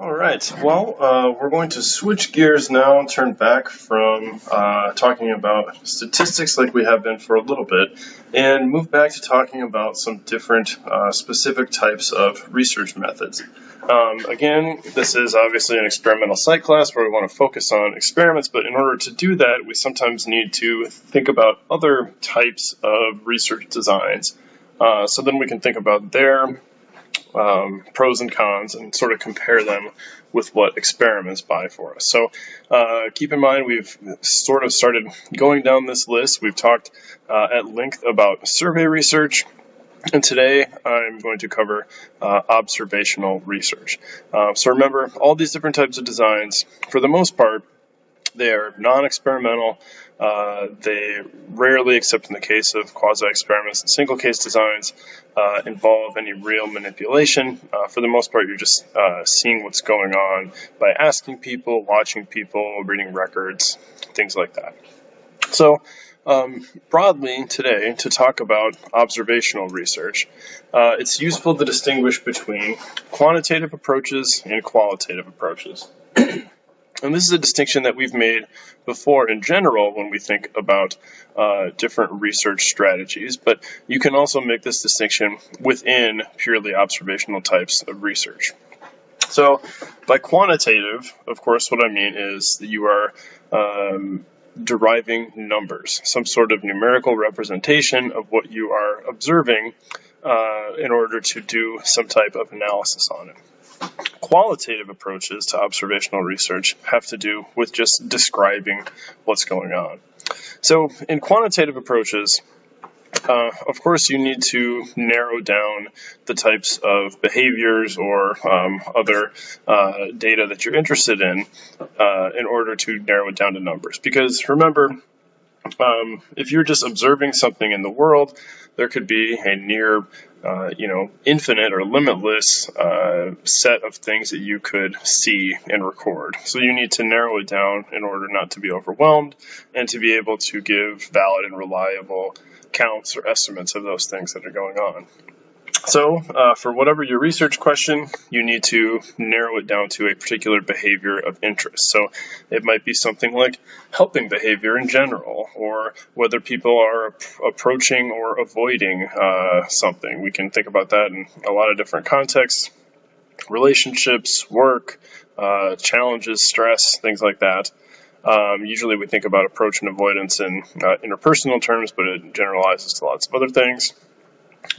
All right. Well, we're going to switch gears now and turn back from talking about statistics like we have been for a little bit and move back to talking about some different specific types of research methods. Again, this is obviously an experimental psych class where we want to focus on experiments, but in order to do that, we sometimes need to think about other types of research designs. So then we can think about their pros and cons and sort of compare them with what experiments buy for us. So keep in mind we've sort of started going down this list. We've talked at length about survey research, and today I'm going to cover observational research. So remember, all these different types of designs, for the most part, they are non-experimental. They rarely, except in the case of quasi-experiments and single-case designs, involve any real manipulation. For the most part, you're just seeing what's going on by asking people, watching people, reading records, things like that. So broadly today, to talk about observational research, it's useful to distinguish between quantitative approaches and qualitative approaches. And this is a distinction that we've made before in general when we think about different research strategies, but you can also make this distinction within purely observational types of research. So by quantitative, of course, what I mean is that you are deriving numbers, some sort of numerical representation of what you are observing in order to do some type of analysis on it. Qualitative approaches to observational research have to do with just describing what's going on. So in quantitative approaches, of course, you need to narrow down the types of behaviors or other data that you're interested in order to narrow it down to numbers. Because remember, if you're just observing something in the world, there could be a near infinite or limitless set of things that you could see and record. So you need to narrow it down in order not to be overwhelmed and to be able to give valid and reliable counts or estimates of those things that are going on. So for whatever your research question, you need to narrow it down to a particular behavior of interest. So it might be something like helping behavior in general, or whether people are approaching or avoiding something. We can think about that in a lot of different contexts: relationships, work, challenges, stress, things like that. Usually we think about approach and avoidance in interpersonal terms, but it generalizes to lots of other things.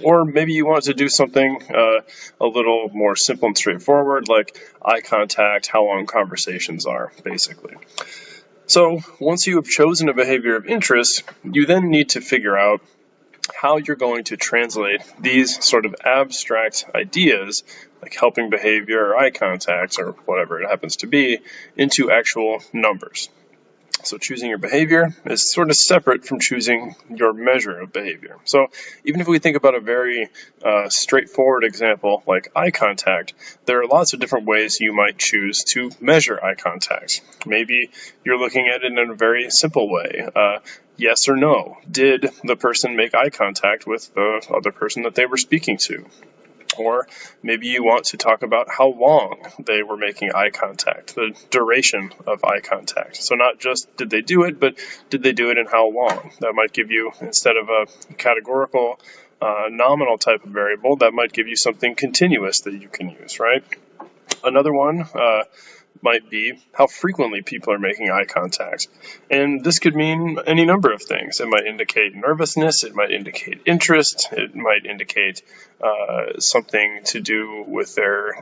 Or maybe you want to do something a little more simple and straightforward, like eye contact, how long conversations are, basically. So once you have chosen a behavior of interest, you then need to figure out how you're going to translate these sort of abstract ideas, like helping behavior or eye contact or whatever it happens to be, into actual numbers. So choosing your behavior is sort of separate from choosing your measure of behavior. So even if we think about a very straightforward example like eye contact, there are lots of different ways you might choose to measure eye contact. Maybe you're looking at it in a very simple way. Yes or no, did the person make eye contact with the other person that they were speaking to? Or maybe you want to talk about how long they were making eye contact, the duration of eye contact. So not just did they do it, but did they do it and how long? That might give you, instead of a categorical nominal type of variable, that might give you something continuous that you can use, right? Another one might be how frequently people are making eye contact. And this could mean any number of things. It might indicate nervousness, it might indicate interest, it might indicate something to do with their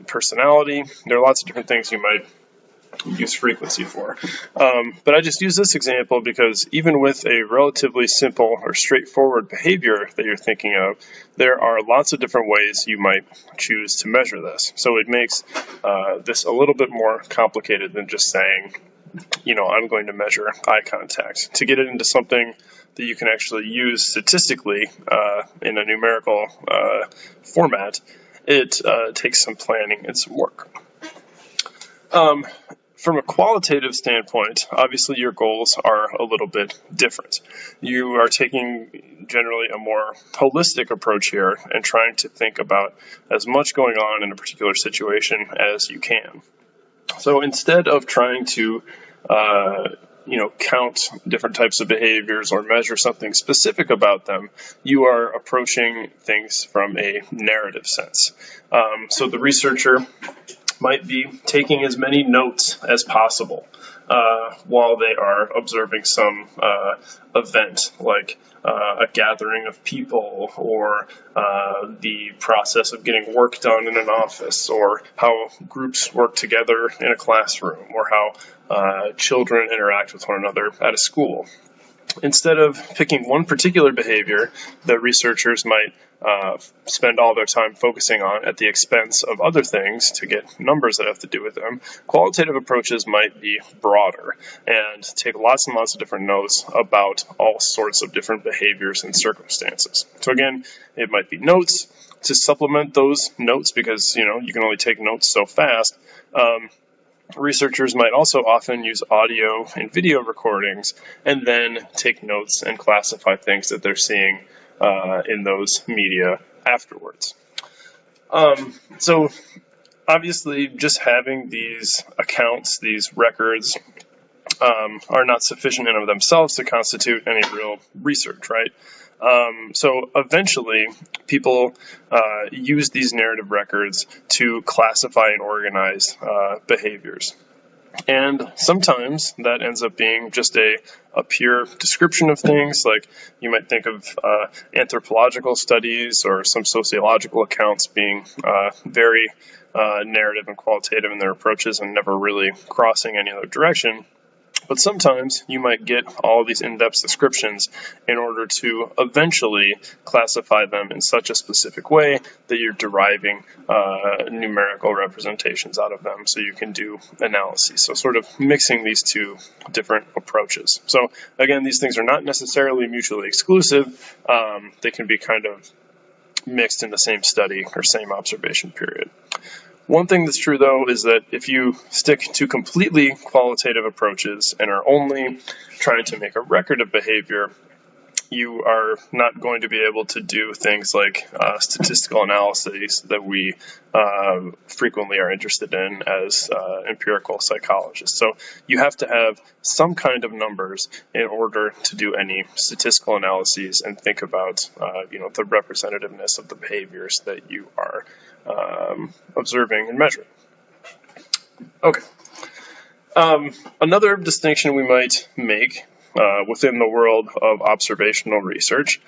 personality. There are lots of different things you might use frequency for. But I just use this example because even with a relatively simple or straightforward behavior that you're thinking of, there are lots of different ways you might choose to measure this. So it makes this a little bit more complicated than just saying, I'm going to measure eye contact. To get it into something that you can actually use statistically in a numerical format, it takes some planning and some work. from a qualitative standpoint, obviously your goals are a little bit different. You are taking generally a more holistic approach here and trying to think about as much going on in a particular situation as you can. So instead of trying to count different types of behaviors or measure something specific about them, you are approaching things from a narrative sense. So the researcher might be taking as many notes as possible while they are observing some event, like a gathering of people, or the process of getting work done in an office, or how groups work together in a classroom, or how children interact with one another at a school. Instead of picking one particular behavior that researchers might spend all their time focusing on at the expense of other things to get numbers that have to do with them, qualitative approaches might be broader and take lots and lots of different notes about all sorts of different behaviors and circumstances. So again, it might be notes to supplement those notes, because you can only take notes so fast. Researchers might also often use audio and video recordings and then take notes and classify things that they're seeing in those media afterwards. So obviously just having these accounts, these records, are not sufficient in and of themselves to constitute any real research, right? So eventually, people use these narrative records to classify and organize behaviors. And sometimes that ends up being just a pure description of things, like you might think of anthropological studies or some sociological accounts being very narrative and qualitative in their approaches and never really crossing any other direction. But sometimes you might get all these in-depth descriptions in order to eventually classify them in such a specific way that you're deriving numerical representations out of them so you can do analyses. So sort of mixing these two different approaches. So again, these things are not necessarily mutually exclusive. They can be kind of mixed in the same study or same observation period. One thing that's true, though, is that if you stick to completely qualitative approaches and are only trying to make a record of behavior, you are not going to be able to do things like statistical analyses that we frequently are interested in as empirical psychologists. So you have to have some kind of numbers in order to do any statistical analyses and think about the representativeness of the behaviors that you are observing and measuring. Okay. Another distinction we might make within the world of observational research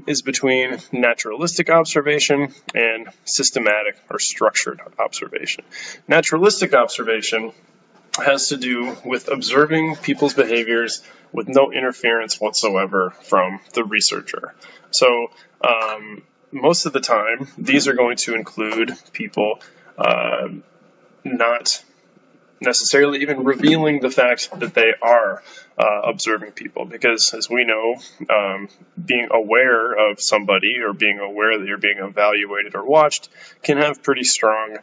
is between naturalistic observation and systematic or structured observation. Naturalistic observation has to do with observing people's behaviors with no interference whatsoever from the researcher. So most of the time, these are going to include people not necessarily even revealing the fact that they are observing people, because as we know, being aware of somebody or being aware that you're being evaluated or watched can have pretty strong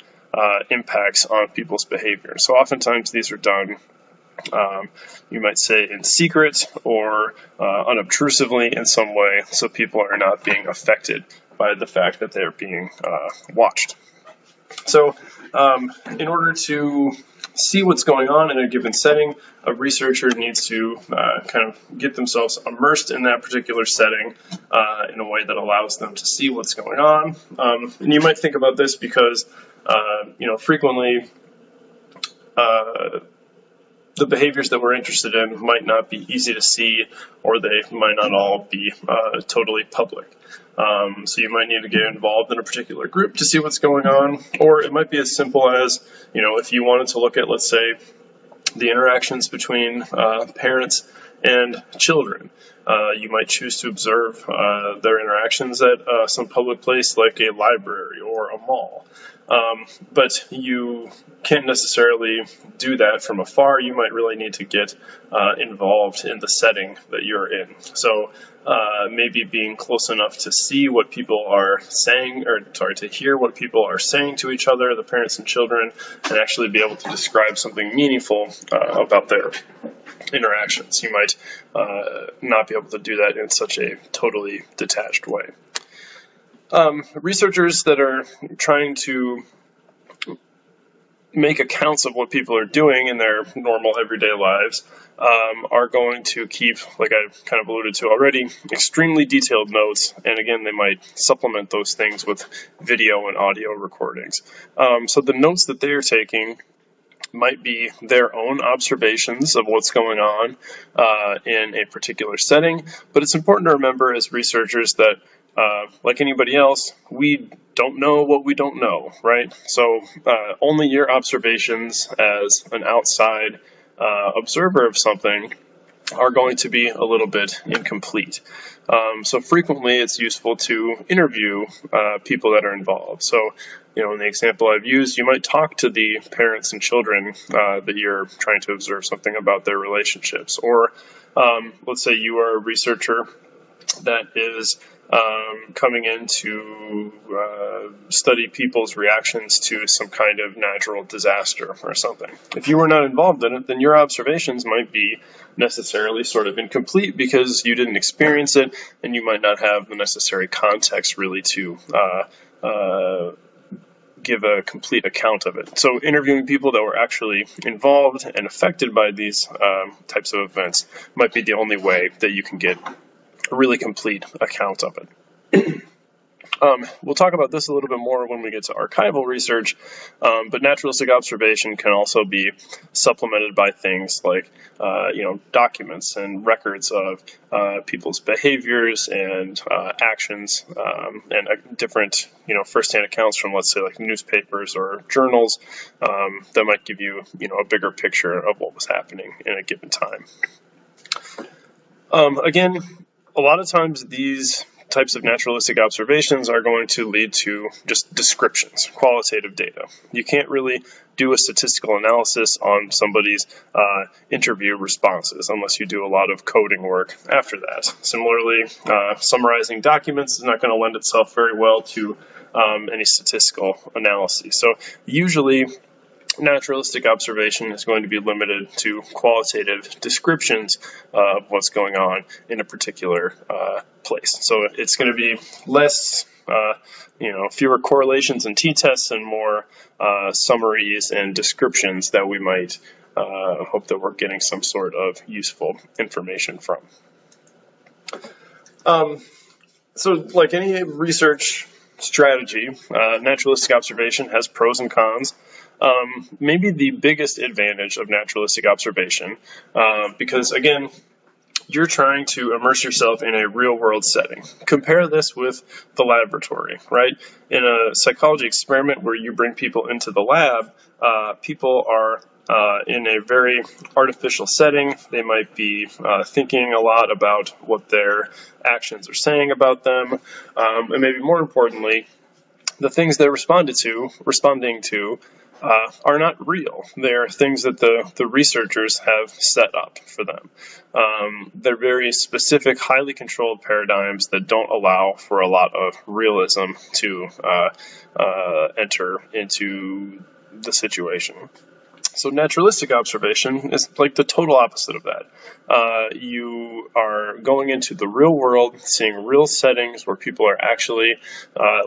impacts on people's behavior. So oftentimes these are done, you might say, in secret or unobtrusively in some way, so people are not being affected by the fact that they're being watched. So in order to see what's going on in a given setting, a researcher needs to kind of get themselves immersed in that particular setting in a way that allows them to see what's going on. And you might think about this because, frequently the behaviors that we're interested in might not be easy to see, or they might not all be totally public. So you might need to get involved in a particular group to see what's going on, or it might be as simple as, if you wanted to look at, let's say, the interactions between parents and children. You might choose to observe their interactions at some public place like a library or a mall. But you can't necessarily do that from afar. You might really need to get involved in the setting that you're in. So maybe being close enough to see what people are saying, to hear what people are saying to each other, the parents and children, and actually be able to describe something meaningful about their interactions. You might not be able to do that in such a totally detached way. Researchers that are trying to make accounts of what people are doing in their normal everyday lives are going to keep, like I kind of alluded to already, extremely detailed notes, and again, they might supplement those things with video and audio recordings. So the notes that they are taking might be their own observations of what's going on in a particular setting, but it's important to remember as researchers that like anybody else, we don't know what we don't know, right? So only your observations as an outside observer of something are going to be a little bit incomplete. So frequently it's useful to interview people that are involved. So, in the example I've used, you might talk to the parents and children that you're trying to observe something about their relationships. Or let's say you are a researcher that is coming in to study people's reactions to some kind of natural disaster or something. If you were not involved in it, then your observations might be necessarily sort of incomplete because you didn't experience it, and you might not have the necessary context really to give a complete account of it. So interviewing people that were actually involved and affected by these types of events might be the only way that you can get a really complete account of it. We'll talk about this a little bit more when we get to archival research, but naturalistic observation can also be supplemented by things like, documents and records of people's behaviors and actions, and different, firsthand accounts from, let's say, like newspapers or journals that might give you, a bigger picture of what was happening in a given time. Again, a lot of times these types of naturalistic observations are going to lead to just descriptions, qualitative data. You can't really do a statistical analysis on somebody's interview responses unless you do a lot of coding work after that. Similarly, summarizing documents is not going to lend itself very well to any statistical analysis. So usually, naturalistic observation is going to be limited to qualitative descriptions of what's going on in a particular place. So it's going to be less, fewer correlations and t-tests and more summaries and descriptions that we might hope that we're getting some sort of useful information from. So like any research strategy, naturalistic observation has pros and cons. Maybe the biggest advantage of naturalistic observation, because again, you're trying to immerse yourself in a real-world setting. Compare this with the laboratory, right? In a psychology experiment where you bring people into the lab, people are in a very artificial setting. They might be thinking a lot about what their actions are saying about them, and maybe more importantly, the things they're responding to are not real. They're things that the researchers have set up for them. They're very specific, highly controlled paradigms that don't allow for a lot of realism to enter into the situation. So naturalistic observation is like the total opposite of that. You are going into the real world, seeing real settings where people are actually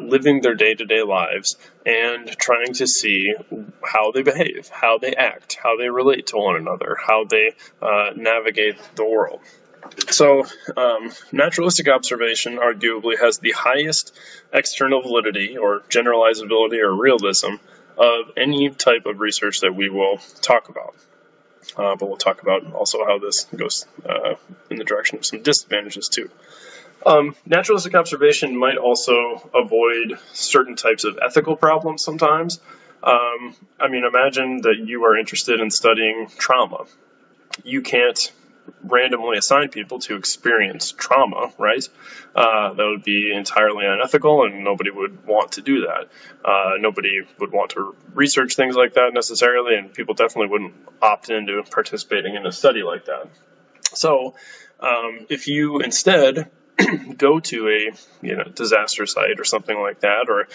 living their day-to-day lives and trying to see how they behave, how they act, how they relate to one another, how they navigate the world. So naturalistic observation arguably has the highest external validity or generalizability or realism of any type of research that we will talk about. But we'll talk about also how this goes in the direction of some disadvantages too. Naturalistic observation might also avoid certain types of ethical problems sometimes. Imagine that you are interested in studying trauma. You can't randomly assign people to experience trauma, right? That would be entirely unethical, and nobody would want to do that. Nobody would want to research things like that necessarily, and people definitely wouldn't opt into participating in a study like that. So if you instead go to a disaster site or something like that, or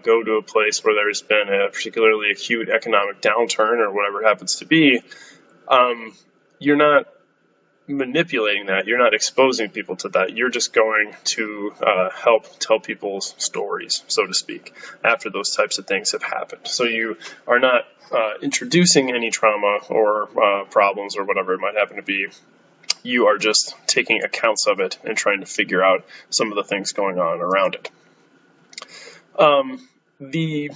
go to a place where there's been a particularly acute economic downturn or whatever it happens to be, you're not manipulating that. You're not exposing people to that. You're just going to help tell people's stories, so to speak, after those types of things have happened. So you are not introducing any trauma or problems or whatever it might happen to be. You are just taking accounts of it and trying to figure out some of the things going on around it. The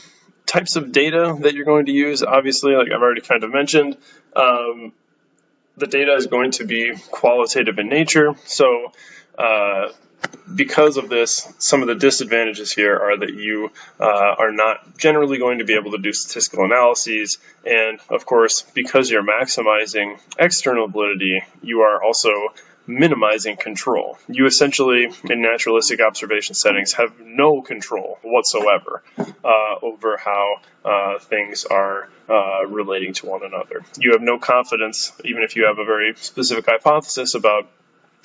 types of data that you're going to use, obviously, like I've already kind of mentioned, the data is going to be qualitative in nature. So because of this, some of the disadvantages here are that you are not generally going to be able to do statistical analyses. And of course, because you're maximizing external validity, you are also minimizing control. You essentially, in naturalistic observation settings, have no control whatsoever over how things are relating to one another. You have no confidence, even if you have a very specific hypothesis about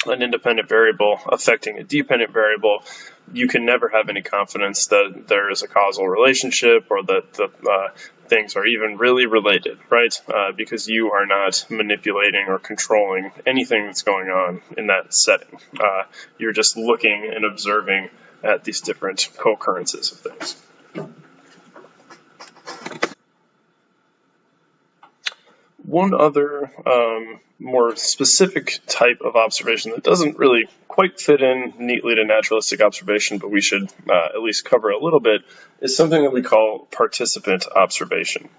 an independent variable affecting a dependent variable, you can never have any confidence that there is a causal relationship or that the things are even really related, right? Because you are not manipulating or controlling anything that's going on in that setting. You're just looking and observing at these different co-occurrences of things. One other more specific type of observation that doesn't really quite fit in neatly to naturalistic observation, but we should at least cover a little bit, is something that we call participant observation.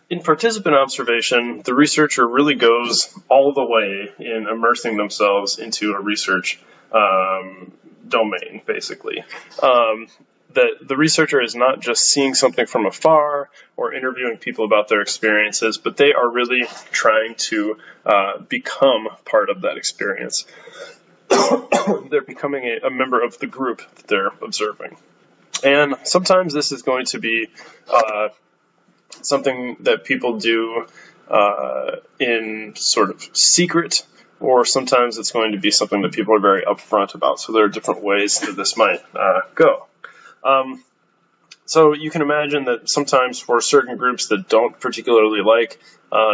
In participant observation, the researcher really goes all the way in immersing themselves into a research domain, basically. The researcher is not just seeing something from afar or interviewing people about their experiences, but they are really trying to become part of that experience. They're becoming a member of the group that they're observing. And sometimes this is going to be something that people do in sort of secret, or sometimes it's going to be something that people are very upfront about. So there are different ways that this might go. So you can imagine that sometimes for certain groups that don't particularly like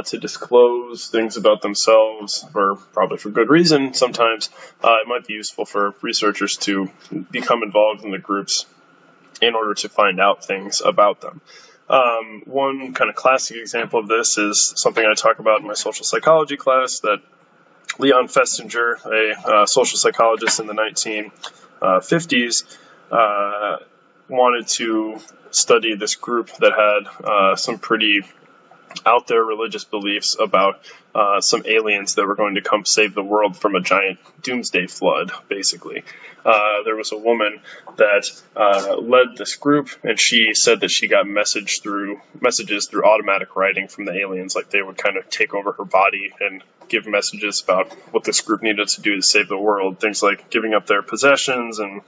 to disclose things about themselves, or probably for good reason, sometimes it might be useful for researchers to become involved in the groups in order to find out things about them. One kind of classic example of this is something I talk about in my social psychology class, that Leon Festinger, a social psychologist in the 1950s, wanted to study this group that had some pretty out there religious beliefs about some aliens that were going to come save the world from a giant doomsday flood, basically. There was a woman that led this group, and she said that she got messages through automatic writing from the aliens, like they would kind of take over her body and give messages about what this group needed to do to save the world, things like giving up their possessions and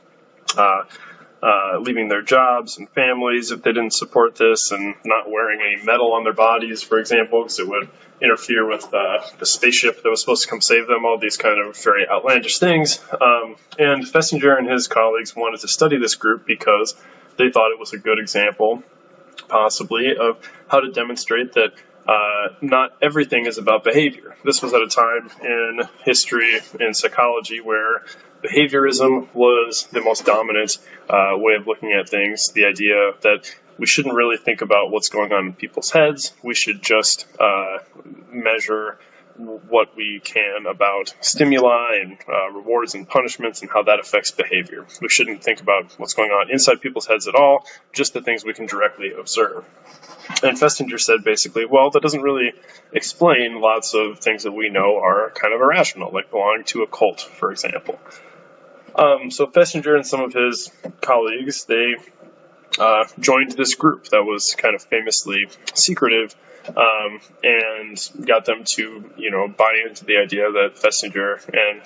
leaving their jobs and families if they didn't support this, and not wearing any metal on their bodies, for example, because it would interfere with the spaceship that was supposed to come save them, all these kind of very outlandish things. And Festinger and his colleagues wanted to study this group because they thought it was a good example, possibly, of how to demonstrate that not everything is about behavior. This was at a time in history and psychology where behaviorism was the most dominant way of looking at things. The idea that we shouldn't really think about what's going on in people's heads. We should just measure what we can about stimuli and rewards and punishments and how that affects behavior. We shouldn't think about what's going on inside people's heads at all, just the things we can directly observe. And Festinger said basically, well, that doesn't really explain lots of things that we know are kind of irrational, like belonging to a cult, for example. So Festinger and some of his colleagues, they joined this group that was kind of famously secretive, and got them to, buy into the idea that Festinger and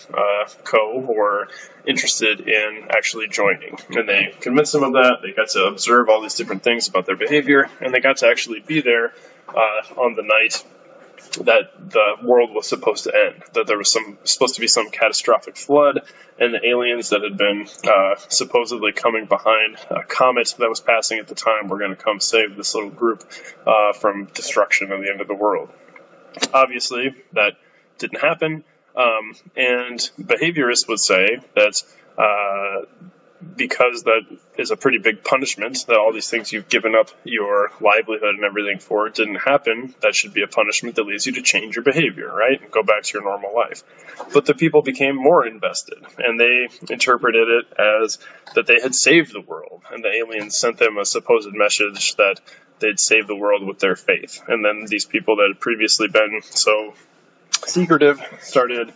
co. were interested in actually joining. And they convinced them of that. They got to observe all these different things about their behavior, and they got to actually be there on the night that the world was supposed to end, that there was supposed to be some catastrophic flood, and the aliens that had been supposedly coming behind a comet that was passing at the time were going to come save this little group from destruction and the end of the world. Obviously, that didn't happen, and behaviorists would say that because that is a pretty big punishment, that all these things you've given up your livelihood and everything for didn't happen, that should be a punishment that leads you to change your behavior, right? And go back to your normal life. But the people became more invested, and they interpreted it as that they had saved the world, and the aliens sent them a supposed message that they'd save the world with their faith. And then these people that had previously been so secretive started,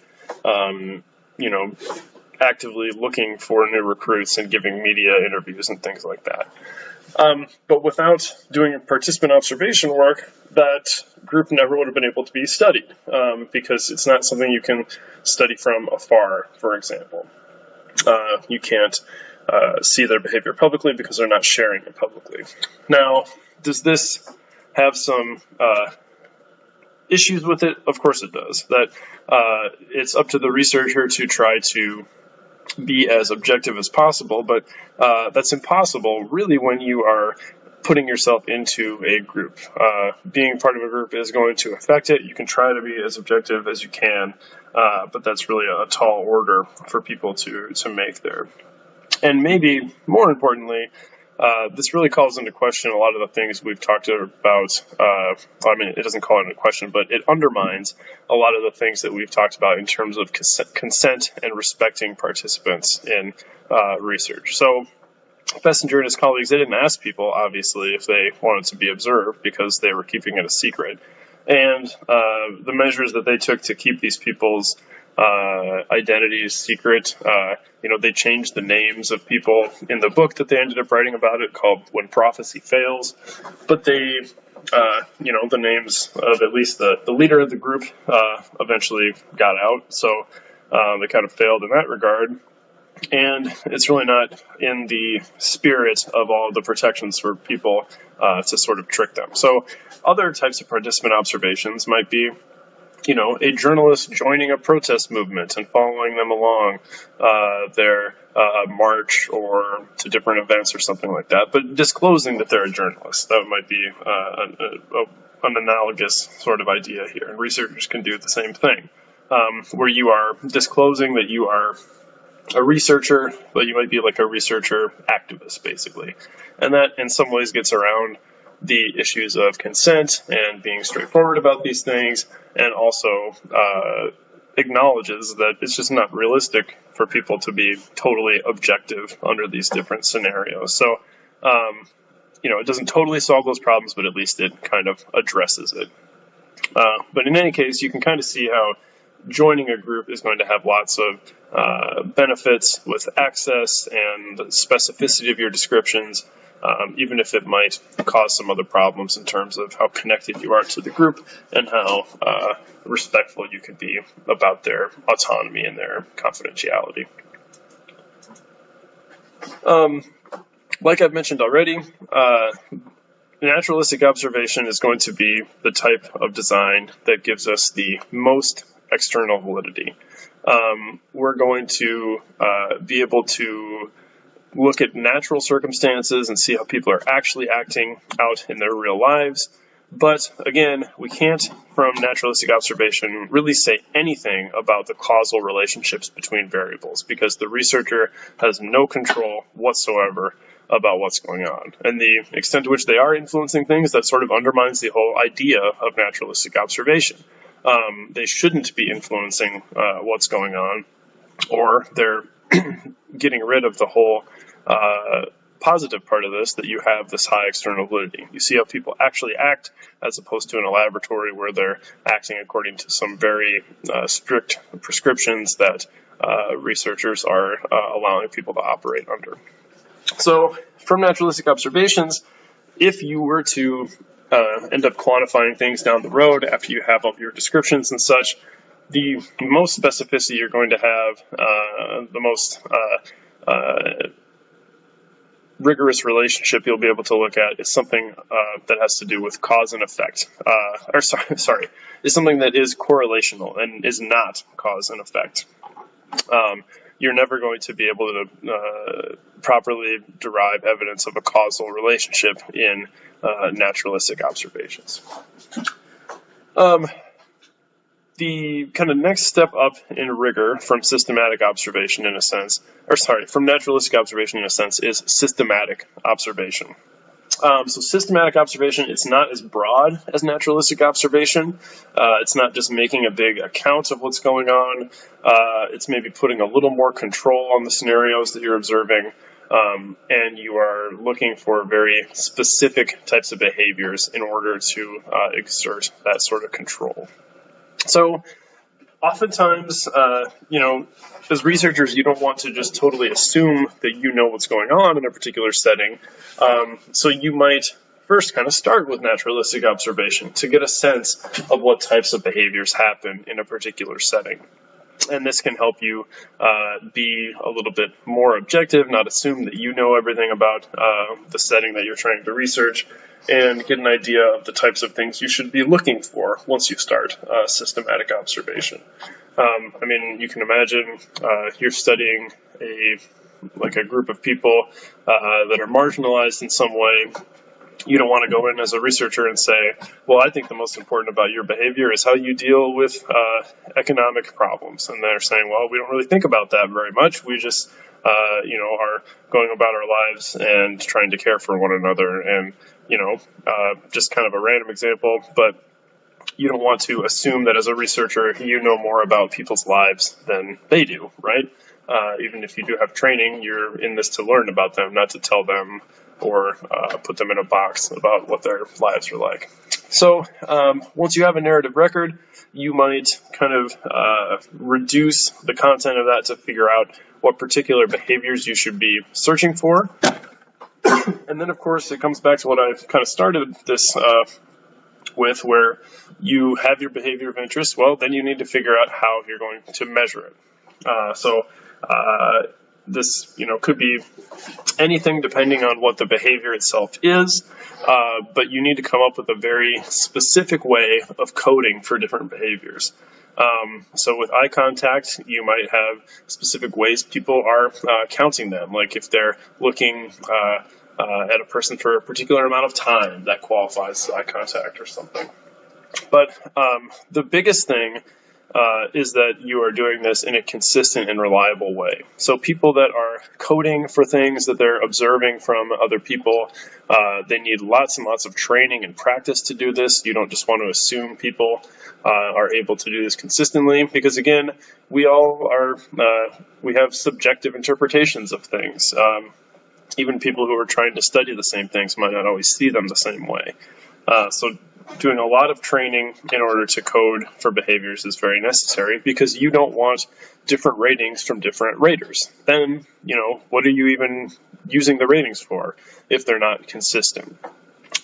actively looking for new recruits and giving media interviews and things like that. But without doing participant observation work, that group never would have been able to be studied, because it's not something you can study from afar, for example. You can't see their behavior publicly because they're not sharing it publicly. Now, does this have some issues with it? Of course it does. That it's up to the researcher to try to be as objective as possible, but that's impossible really when you are putting yourself into a group. Being part of a group is going to affect it. You can try to be as objective as you can, but that's really a tall order for people to make there. And maybe more importantly, this really calls into question a lot of the things we've talked about. It doesn't call it into question, but it undermines a lot of the things that we've talked about in terms of consent and respecting participants in research. So Fessinger and his colleagues, they didn't ask people, obviously, if they wanted to be observed because they were keeping it a secret. And the measures that they took to keep these people's identities secret, they changed the names of people in the book that they ended up writing about it, called When Prophecy Fails. But they, the names of at least the leader of the group eventually got out, so they kind of failed in that regard. And it's really not in the spirit of all of the protections for people to sort of trick them. So other types of participant observations might be, a journalist joining a protest movement and following them along their march or to different events or something like that, but disclosing that they're a journalist. That might be an analogous sort of idea here, and researchers can do the same thing, where you are disclosing that you are a researcher, but you might be like a researcher activist, basically. And that in some ways gets around the issues of consent and being straightforward about these things, and also acknowledges that it's just not realistic for people to be totally objective under these different scenarios. So, it doesn't totally solve those problems, but at least it kind of addresses it. But in any case, you can kind of see how joining a group is going to have lots of benefits with access and the specificity of your descriptions, even if it might cause some other problems in terms of how connected you are to the group and how respectful you can be about their autonomy and their confidentiality. Like I've mentioned already, naturalistic observation is going to be the type of design that gives us the most external validity. We're going to be able to look at natural circumstances and see how people are actually acting out in their real lives. But again, we can't, from naturalistic observation, really say anything about the causal relationships between variables, because the researcher has no control whatsoever about what's going on. And the extent to which they are influencing things, that sort of undermines the whole idea of naturalistic observation. They shouldn't be influencing what's going on, or they're getting rid of the whole positive part of this, that you have this high external validity. You see how people actually act, as opposed to in a laboratory where they're acting according to some very strict prescriptions that researchers are allowing people to operate under. So from naturalistic observations, if you were to end up quantifying things down the road after you have all your descriptions and such, the most specificity you're going to have, the most rigorous relationship you'll be able to look at is something that has to do with cause and effect, is something that is correlational and is not cause and effect. You're never going to be able to properly derive evidence of a causal relationship in naturalistic observations. The kind of next step up in rigor from systematic observation from naturalistic observation in a sense, is systematic observation. So systematic observation, it's not as broad as naturalistic observation. It's not just making a big account of what's going on. It's maybe putting a little more control on the scenarios that you're observing. And you are looking for very specific types of behaviors in order to exert that sort of control. So oftentimes, as researchers, you don't want to just totally assume that you know what's going on in a particular setting. So you might first kind of start with naturalistic observation to get a sense of what types of behaviors happen in a particular setting. And this can help you be a little bit more objective, not assume that you know everything about the setting that you're trying to research, and get an idea of the types of things you should be looking for once you start systematic observation. You can imagine you're studying a group of people that are marginalized in some way. You don't want to go in as a researcher and say, well, I think the most important about your behavior is how you deal with economic problems. And they're saying, well, we don't really think about that very much. We just, are going about our lives and trying to care for one another. And, just kind of a random example, but you don't want to assume that as a researcher, you know more about people's lives than they do, right? Even if you do have training, you're in this to learn about them, not to tell them or put them in a box about what their lives are like. So once you have a narrative record, you might kind of reduce the content of that to figure out what particular behaviors you should be searching for. And then, of course, it comes back to what I've kind of started this with, where you have your behavior of interest. Well, then you need to figure out how you're going to measure it. This, could be anything depending on what the behavior itself is, but you need to come up with a very specific way of coding for different behaviors. So with eye contact, you might have specific ways people are counting them, like if they're looking at a person for a particular amount of time, that qualifies as eye contact or something. But the biggest thing is that you are doing this in a consistent and reliable way. So people that are coding for things that they're observing from other people, they need lots and lots of training and practice to do this. You don't just want to assume people are able to do this consistently, because again, we have subjective interpretations of things. Even people who are trying to study the same things might not always see them the same way. So doing a lot of training in order to code for behaviors is very necessary, because you don't want different ratings from different raters. Then, what are you even using the ratings for if they're not consistent?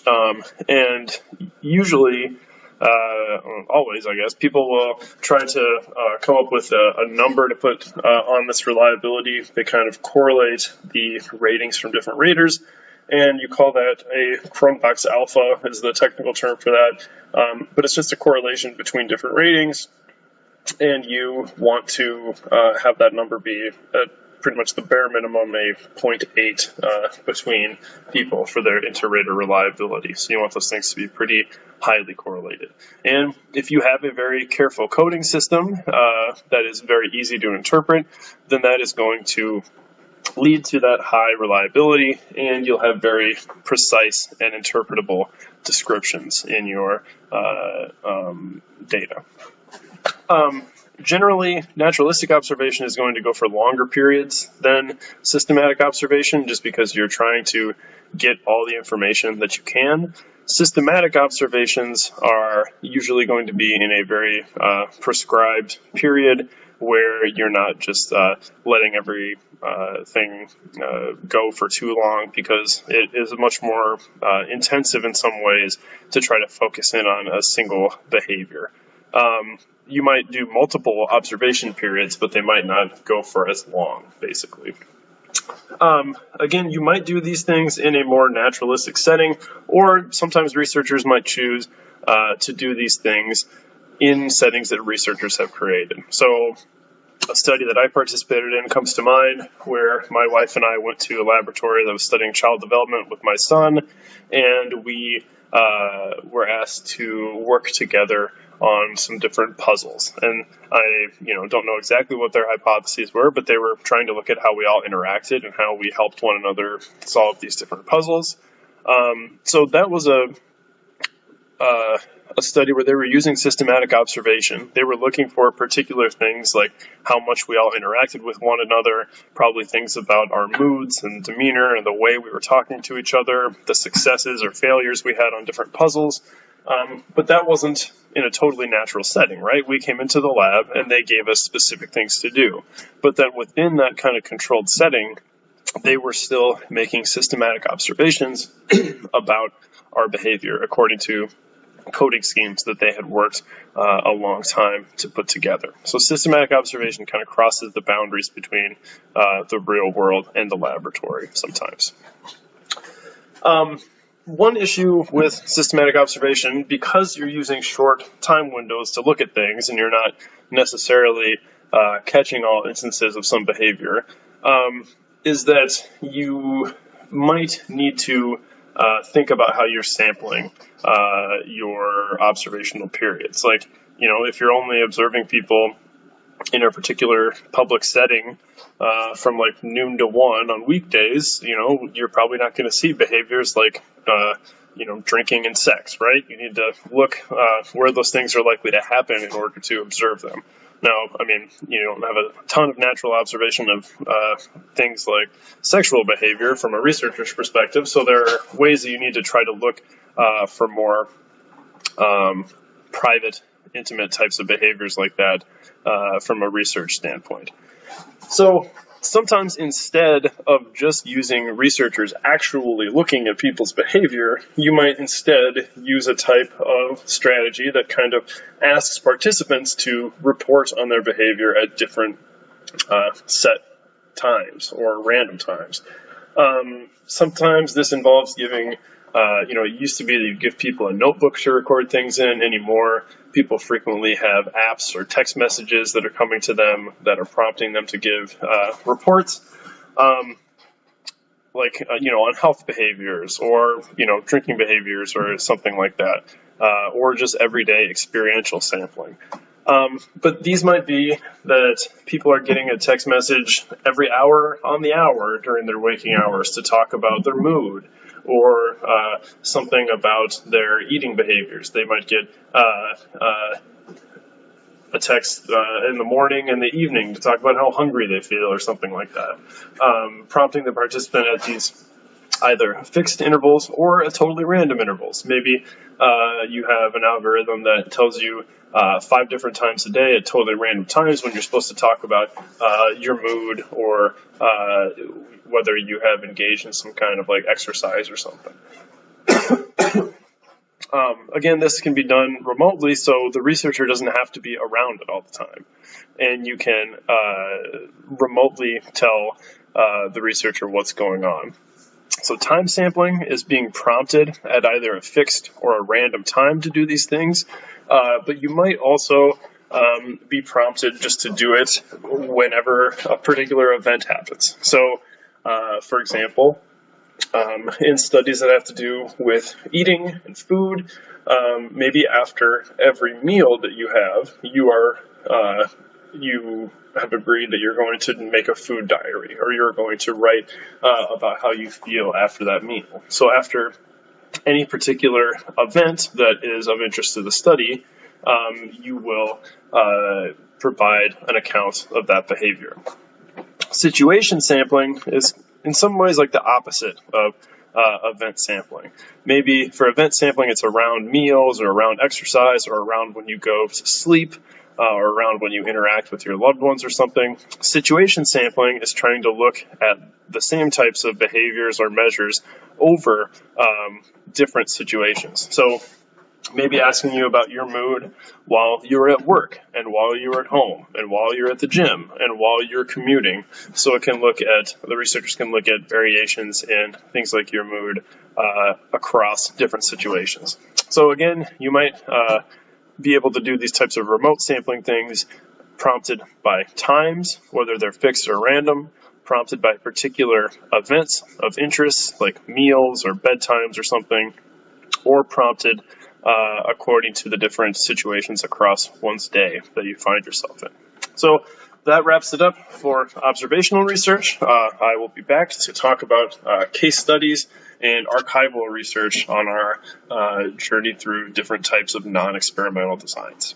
And usually, always, I guess, people will try to come up with a number to put on this reliability. They kind of correlate the ratings from different raters, and you call that a Cronbach's alpha is the technical term for that. But it's just a correlation between different ratings, and you want to have that number be pretty much the bare minimum, a 0.8 between people for their inter-rater reliability. So you want those things to be pretty highly correlated. And if you have a very careful coding system that is very easy to interpret, then that is going to lead to that high reliability, and you'll have very precise and interpretable descriptions in your data. Generally, naturalistic observation is going to go for longer periods than systematic observation, just because you're trying to get all the information that you can. Systematic observations are usually going to be in a very prescribed period, where you're not just letting every thing go for too long, because it is much more intensive in some ways to try to focus in on a single behavior. You might do multiple observation periods, but they might not go for as long, basically. Again, you might do these things in a more naturalistic setting, or sometimes researchers might choose to do these things in settings that researchers have created. So a study that I participated in comes to mind where my wife and I went to a laboratory that was studying child development with my son, and we were asked to work together on some different puzzles. And I, don't know exactly what their hypotheses were, but they were trying to look at how we all interacted and how we helped one another solve these different puzzles. So that was a study where they were using systematic observation. They were looking for particular things like how much we all interacted with one another, probably things about our moods and demeanor and the way we were talking to each other, the successes or failures we had on different puzzles. But that wasn't in a totally natural setting, right? We came into the lab and they gave us specific things to do. But then within that kind of controlled setting, they were still making systematic observations about our behavior according to coding schemes that they had worked a long time to put together. So systematic observation kind of crosses the boundaries between the real world and the laboratory sometimes. One issue with systematic observation, because you're using short time windows to look at things and you're not necessarily catching all instances of some behavior, is that you might need to think about how you're sampling your observational periods. Like, if you're only observing people in a particular public setting from like noon to 1 on weekdays, you're probably not going to see behaviors like, drinking and sex, right? You need to look where those things are likely to happen in order to observe them. Now, you don't have a ton of natural observation of things like sexual behavior from a researcher's perspective, so there are ways that you need to try to look for more private, intimate types of behaviors like that from a research standpoint. So sometimes instead of just using researchers actually looking at people's behavior, you might instead use a type of strategy that kind of asks participants to report on their behavior at different set times or random times. Sometimes this involves giving, it used to be that you give people a notebook to record things in. Anymore, people frequently have apps or text messages that are coming to them that are prompting them to give reports, on health behaviors or, drinking behaviors or something like that, or just everyday experiential sampling. But these might be that people are getting a text message every hour on the hour during their waking hours to talk about their mood or something about their eating behaviors. They might get a text in the morning and the evening to talk about how hungry they feel or something like that, prompting the participant at these either fixed intervals or at totally random intervals. Maybe you have an algorithm that tells you 5 different times a day at totally random times when you're supposed to talk about your mood or whether you have engaged in some kind of like exercise or something. Again, this can be done remotely, so the researcher doesn't have to be around it all the time. And you can remotely tell the researcher what's going on. So time sampling is being prompted at either a fixed or a random time to do these things, but you might also be prompted just to do it whenever a particular event happens. So, for example, in studies that have to do with eating and food, maybe after every meal that you have, you have agreed that you're going to make a food diary, or you're going to write about how you feel after that meal. So after any particular event that is of interest to the study, you will provide an account of that behavior. Situation sampling is in some ways like the opposite of event sampling. Maybe for event sampling, it's around meals or around exercise or around when you go to sleep or around when you interact with your loved ones or something. Situation sampling is trying to look at the same types of behaviors or measures over different situations. So maybe asking you about your mood while you're at work and while you're at home and while you're at the gym and while you're commuting. So the researchers can look at variations in things like your mood across different situations. So again, you might be able to do these types of remote sampling things prompted by times, whether they're fixed or random, prompted by particular events of interest like meals or bedtimes or something, or prompted according to the different situations across one's day that you find yourself in. So that wraps it up for observational research. I will be back to talk about case studies and archival research on our journey through different types of non-experimental designs.